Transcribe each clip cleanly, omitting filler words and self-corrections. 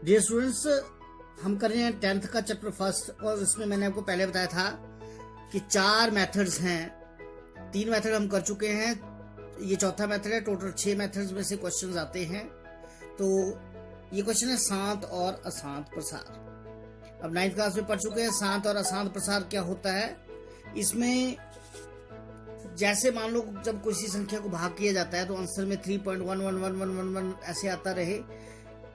Dear students, हम कर रहे हैं 10th का चैप्टर फर्स्ट, और इसमें मैंने आपको पहले बताया था कि 4 मेथड्स हैं। 3 मेथड हम कर चुके हैं, ये चौथा मेथड है। टोटल 6 मेथड्स में से क्वेश्चंस आते हैं। तो ये क्वेश्चन है शांत और अशांत प्रसार। अब 9th क्लास में पढ़ चुके हैं शांत और अशांत प्रसार क्या होता है। इसमें जैसे मान लो जब किसी संख्या को भाग किया जाता है तो आंसर में 3.11111 ऐसे आता रहे,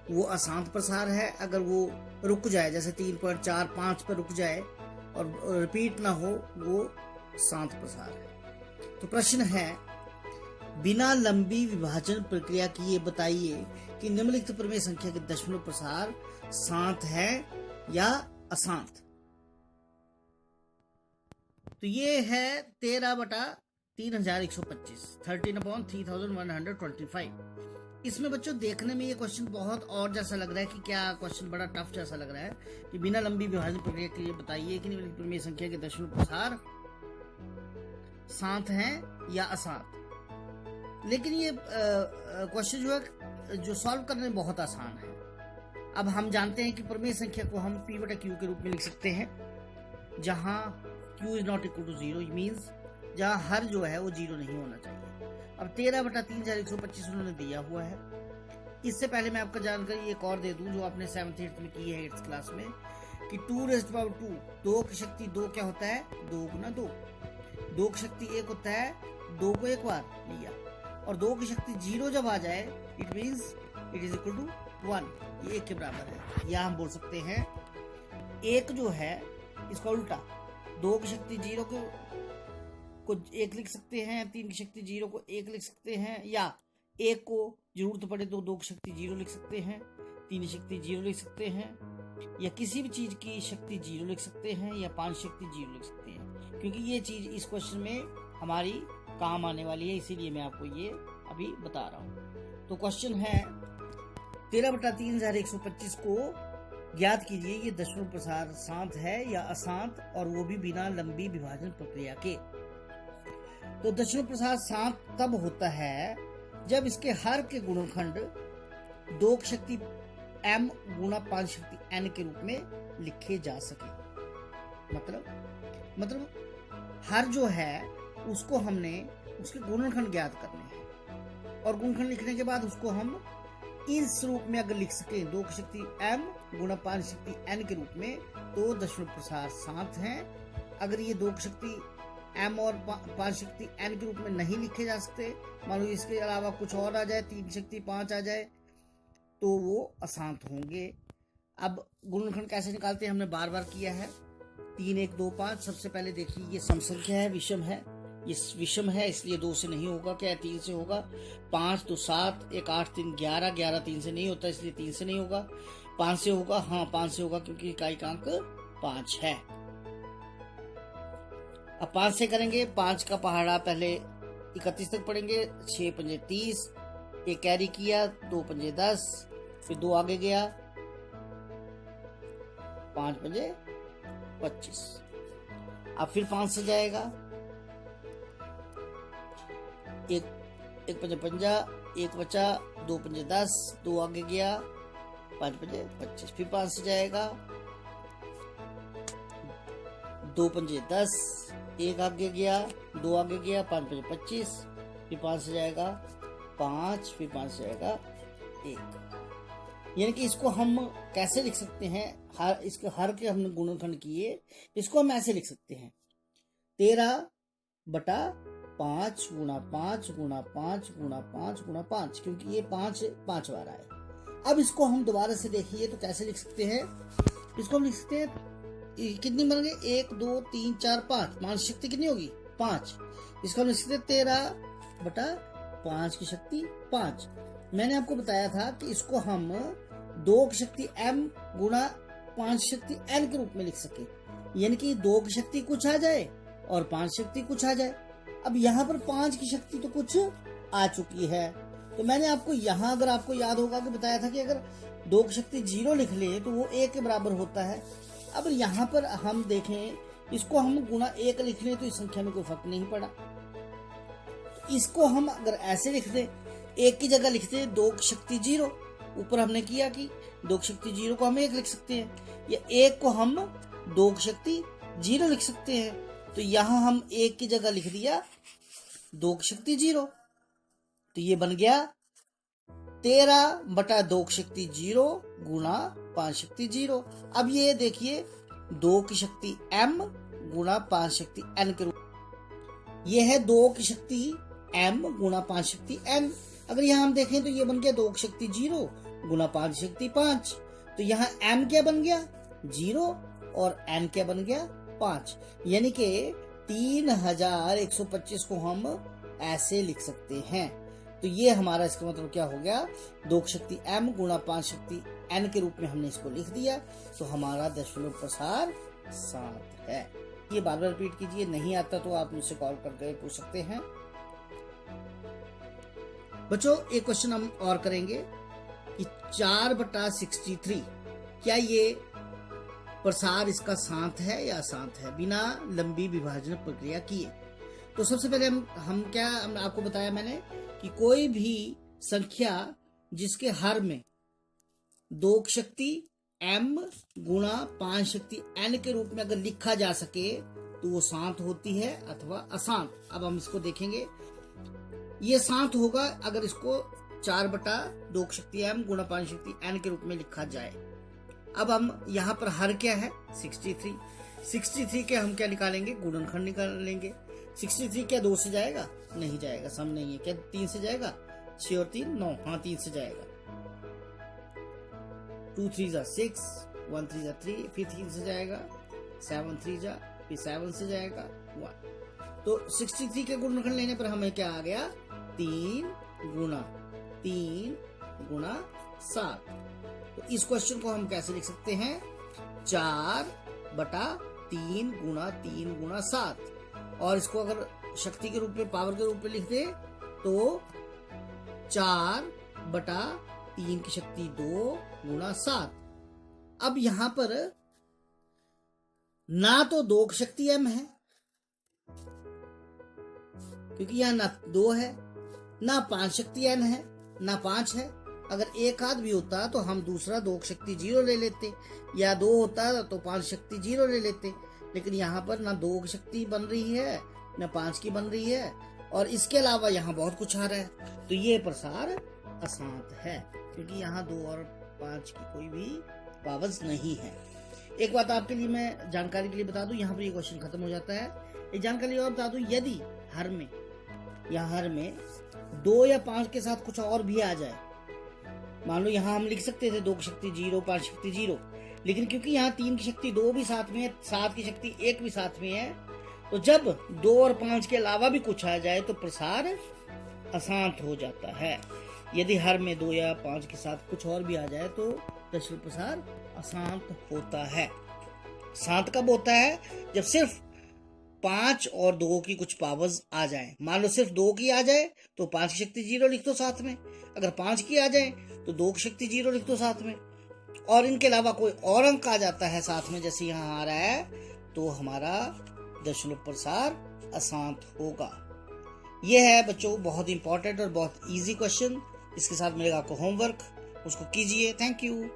वो अशांत प्रसार है। अगर वो रुक जाए, जैसे 3.45 पर रुक जाए और रिपीट ना हो, वो शांत प्रसार है। तो प्रश्न है, बिना लंबी विभाजन प्रक्रिया की ये बताइए कि निम्नलिखित प्रमेय संख्या के दशमलव प्रसार शांत है या अशांत। तो ये है 13/3125, 13/3125। इसमें बच्चों देखने में ये क्वेश्चन बहुत और जैसा लग रहा है कि क्या क्वेश्चन बड़ा टफ जैसा लग रहा है कि बिना लंबी विभाजन प्रक्रिया के लिए बताइए कि निम्नलिखित प्रमेय संख्या के दशमलव प्रसार शांत है या अशांत। लेकिन ये क्वेश्चन जो है जो सॉल्व करने में बहुत आसान है। अब हम जानते हैं कि प्रमेय संख्या को हम P/Q के रूप में लिख सकते हैं, जहां Q is not equal to 0 means जहां हर जो है वो 0 नहीं होना चाहिए। अब 13/3125 उन्होंने दिया हुआ है। इससे पहले मैं आपको जानकारी एक और दे दूं जो आपने 7th 8th में की है 8th क्लास में, कि 2⁻², 2 की शक्ति 2 क्या होता है, 2 गुना 2। 2 की शक्ति 1 होता है, 2 को एक बार लिया, और 2 की शक्ति 0 जब आ जाए it means it is equal to 1, ये 1 के बराबर है। या हम बोल सकते हैं 1 जो है इसका उल्टा, 2 की शक्ति 0 को 1 लिख सकते हैं, 3 की शक्ति 0 को 1 लिख सकते हैं, या 1 को जरूरत पड़े तो 2 की शक्ति 0 लिख सकते हैं, 3 की शक्ति 0 लिख सकते हैं, या किसी भी चीज की शक्ति 0 लिख सकते हैं, या 5 शक्ति 0 लिख सकते हैं, क्योंकि ये चीज इस क्वेश्चन में हमारी काम आने वाली है, इसीलिए मैं आपको ये अभी बता रहा हूँ। तो क्वेश्चन है 13/3125 को ज्ञात कीजिए ये दशमलव प्रसार शांत है या अशांत, और वो भी बिना लंबी विभाजन प्रक्रिया के। तो दशमलव प्रसार शांत तब होता है जब इसके हर के गुणनखंड 2 की शक्ति m गुणा 5 शक्ति n के रूप में लिखे जा सके। मतलब हर जो है उसको हमने उसके गुणनखंड ज्ञात करने हैं, और गुणनखंड लिखने के बाद उसको हम इस रूप में अगर लिख सके 2 की शक्ति m गुणा 5 शक्ति n के रूप में, तो दशमलव प्रसार शांत है। अगर ये 2 की शक्ति m और 5 शक्ति n के रूप में नहीं लिखे जा सकते, मान लो इसके अलावा कुछ और आ जाए, 3 की शक्ति 5 आ जाए, तो वो अशांत होंगे। अब गुणनखंड कैसे निकालते हैं हमने बार बार किया है। 3 1 2 5। सबसे पहले देखिए ये सम संख्या है, विषम है, ये विषम है इसलिए 2 से नहीं होगा, क्या 3 से होगा। 5 2 7, 1 8 3 11, 11 3 से नहीं होता इसलिए 3 से नहीं होगा। 5 से होगा, हाँ 5 से होगा क्योंकि इकाई का अंक 5 है। अब 5 से करेंगे, 5 का पहाड़ा पहले 31 तक पढ़ेंगे, 6 पंजे 30, 1 कैरी किया, 2 पंजे 10, फिर 2 आगे गया, 5 पंजे 25। अब फिर 5 से जाएगा, 1 पंजे 50, 1 बचा, 2 पंजे 10, 2 आगे गया, 5 पंजे 25। फिर 5 से जाएगा, 2 पंजे 10, 1 आगे गया, 2 आगे गया, 5 पंजे 25। फिर 5 से जाएगा 5, फिर 5 से जाएगा 1। यानी कि इसको हम कैसे लिख सकते हैं, इसके हर के हमने गुणनखंड किए, इसको हम ऐसे लिख सकते हैं 13/5 गुणा 5 गुणा 5 गुणा 5 गुणा 5, क्योंकि ये 5 बार आए। अब इसको हम दोबारा से देखिए तो कैसे लिख सकते हैं। इसको हम लिख सकते हैं, कितनी बन गई, 1 2 3 4 5, 5 शक्ति कितनी होगी 5। इसको हम लिख सकते 13/5 की शक्ति 5। मैंने आपको बताया था कि इसको हम 2 की शक्ति m गुणा 5 शक्ति n के रूप में लिख सके, यानी कि 2 की शक्ति कुछ आ जाए और 5 शक्ति कुछ आ जाए। अब यहाँ पर 5 की शक्ति तो कुछ आ चुकी है, तो मैंने आपको यहाँ, अगर आपको याद होगा कि बताया था कि अगर 2 की शक्ति 0 लिख ले तो वो 1 के बराबर होता है। अब यहाँ पर हम देखें, इसको हम गुणा 1 लिख लें तो इस संख्या में कोई फर्क नहीं पड़ा। इसको हम अगर ऐसे लिख दें, 1 की जगह लिखते 2 की शक्ति 0, ऊपर हमने किया कि 2 की शक्ति 0 को हम 1 लिख सकते हैं, या 1 को हम 2 की शक्ति 0 लिख सकते हैं। तो यहां हम 1 की जगह लिख दिया 2 की शक्ति 0, तो ये बन गया 13/2 की शक्ति 0 गुणा 5 शक्ति 0। अब ये देखिए 2 की शक्ति m गुणा 5 शक्ति n के रूप, ये है 2 की शक्ति m गुणा 5 शक्ति n। अगर यहाँ हम देखें तो ये बन गया 2 की शक्ति 0 गुणा 5 शक्ति 5, तो यहाँ m क्या बन गया 0 और n क्या बन गया 5, यानी कि 3125 को हम ऐसे लिख सकते हैं। तो ये हमारा इसका मतलब क्या हो गया, 2 की शक्ति m गुणा 5 शक्ति n के रूप में हमने इसको लिख दिया, तो हमारा दशमलव प्रसार 7 है। ये बार बार रिपीट कीजिए, नहीं आता तो आप मुझसे कॉल करके पूछ सकते हैं। बच्चों एक क्वेश्चन हम और करेंगे कि 4/63 क्या ये प्रसार इसका 7 है या अशांत है बिना लंबी विभाजन प्रक्रिया किए। तो सबसे पहले हम क्या आपको बताया मैंने कि कोई भी संख्या जिसके हर में 2 की शक्ति m गुणा 5 शक्ति n के रूप में अगर लिखा जा सके तो वो शांत होती है अथवा अशांत। अब हम इसको देखेंगे, ये शांत होगा अगर इसको 4/2 की शक्ति m गुणा 5 शक्ति n के रूप में लिखा जाए। अब हम यहाँ पर हर क्या है 63 के हम क्या निकालेंगे, गुणनखंड निकालेंगे। 63 क्या 2 से जाएगा, नहीं जाएगा, सम नहीं है। क्या 3 से जाएगा, 6 और 3 9, हाँ 3 से जाएगा। 2 3 जा 6, 1 3 जा 3, फिर 3 से जाएगा, 7 3 जा, फिर 7 से जाएगा 1। तो 63 के गुणनखंड लेने पर हमें क्या आ गया, 3 गुणा 7। तो इस क्वेश्चन को हम कैसे लिख सकते हैं, 4/3 गुणा 3 गुणा 7, और इसको अगर शक्ति के रूप में, पावर के रूप में लिख दे तो 4/3 की शक्ति 2 गुणा 7। अब यहां पर ना तो 2 की शक्ति m है क्योंकि यहां ना 2 है, ना 5 शक्ति n है, ना 5 है। अगर एक हाथ भी होता तो हम दूसरा 2 की शक्ति 0 ले लेते, या 2 होता तो 5 शक्ति 0 ले लेते। लेकिन यहाँ पर ना 2 की शक्ति बन रही है ना 5 की बन रही है, और इसके अलावा यहाँ बहुत कुछ आ रहा है। तो ये प्रसार अशांत है क्योंकि यहाँ 2 और 5 की कोई भी पावर्स नहीं है। एक बात आपके लिए मैं जानकारी के लिए बता दूं, यहाँ पर ये क्वेश्चन खत्म हो जाता है। एक जानकारी और बता दूं, यदि हर में 2 या 5 के साथ कुछ और भी आ जाए, मान लो यहाँ हम लिख सकते थे 2 की शक्ति 0 5 शक्ति 0, लेकिन क्योंकि यहाँ 3 की शक्ति 2 भी साथ में है, 7 की शक्ति 1 भी साथ में है, तो जब 2 और 5 के अलावा भी कुछ आ जाए तो प्रसार अशांत हो जाता है। यदि हर में 2 या 5 के साथ कुछ और भी आ जाए तो दशमलव प्रसार अशांत होता है। शांत कब होता है, जब सिर्फ 5 और 2 की कुछ पावर्स आ जाए। मान लो सिर्फ 2 की आ जाए तो 5 की शक्ति 0 लिख दो साथ में, अगर 5 की आ जाए तो 2 की शक्ति 0 लिख दो साथ में, और इनके अलावा कोई और अंक आ जाता है साथ में, जैसे यहाँ आ रहा है, तो हमारा दशमलव प्रसार अशांत होगा। यह है बच्चों बहुत इंपॉर्टेंट और बहुत इजी क्वेश्चन। इसके साथ मिलेगा आपको होमवर्क, उसको कीजिए। Thank you.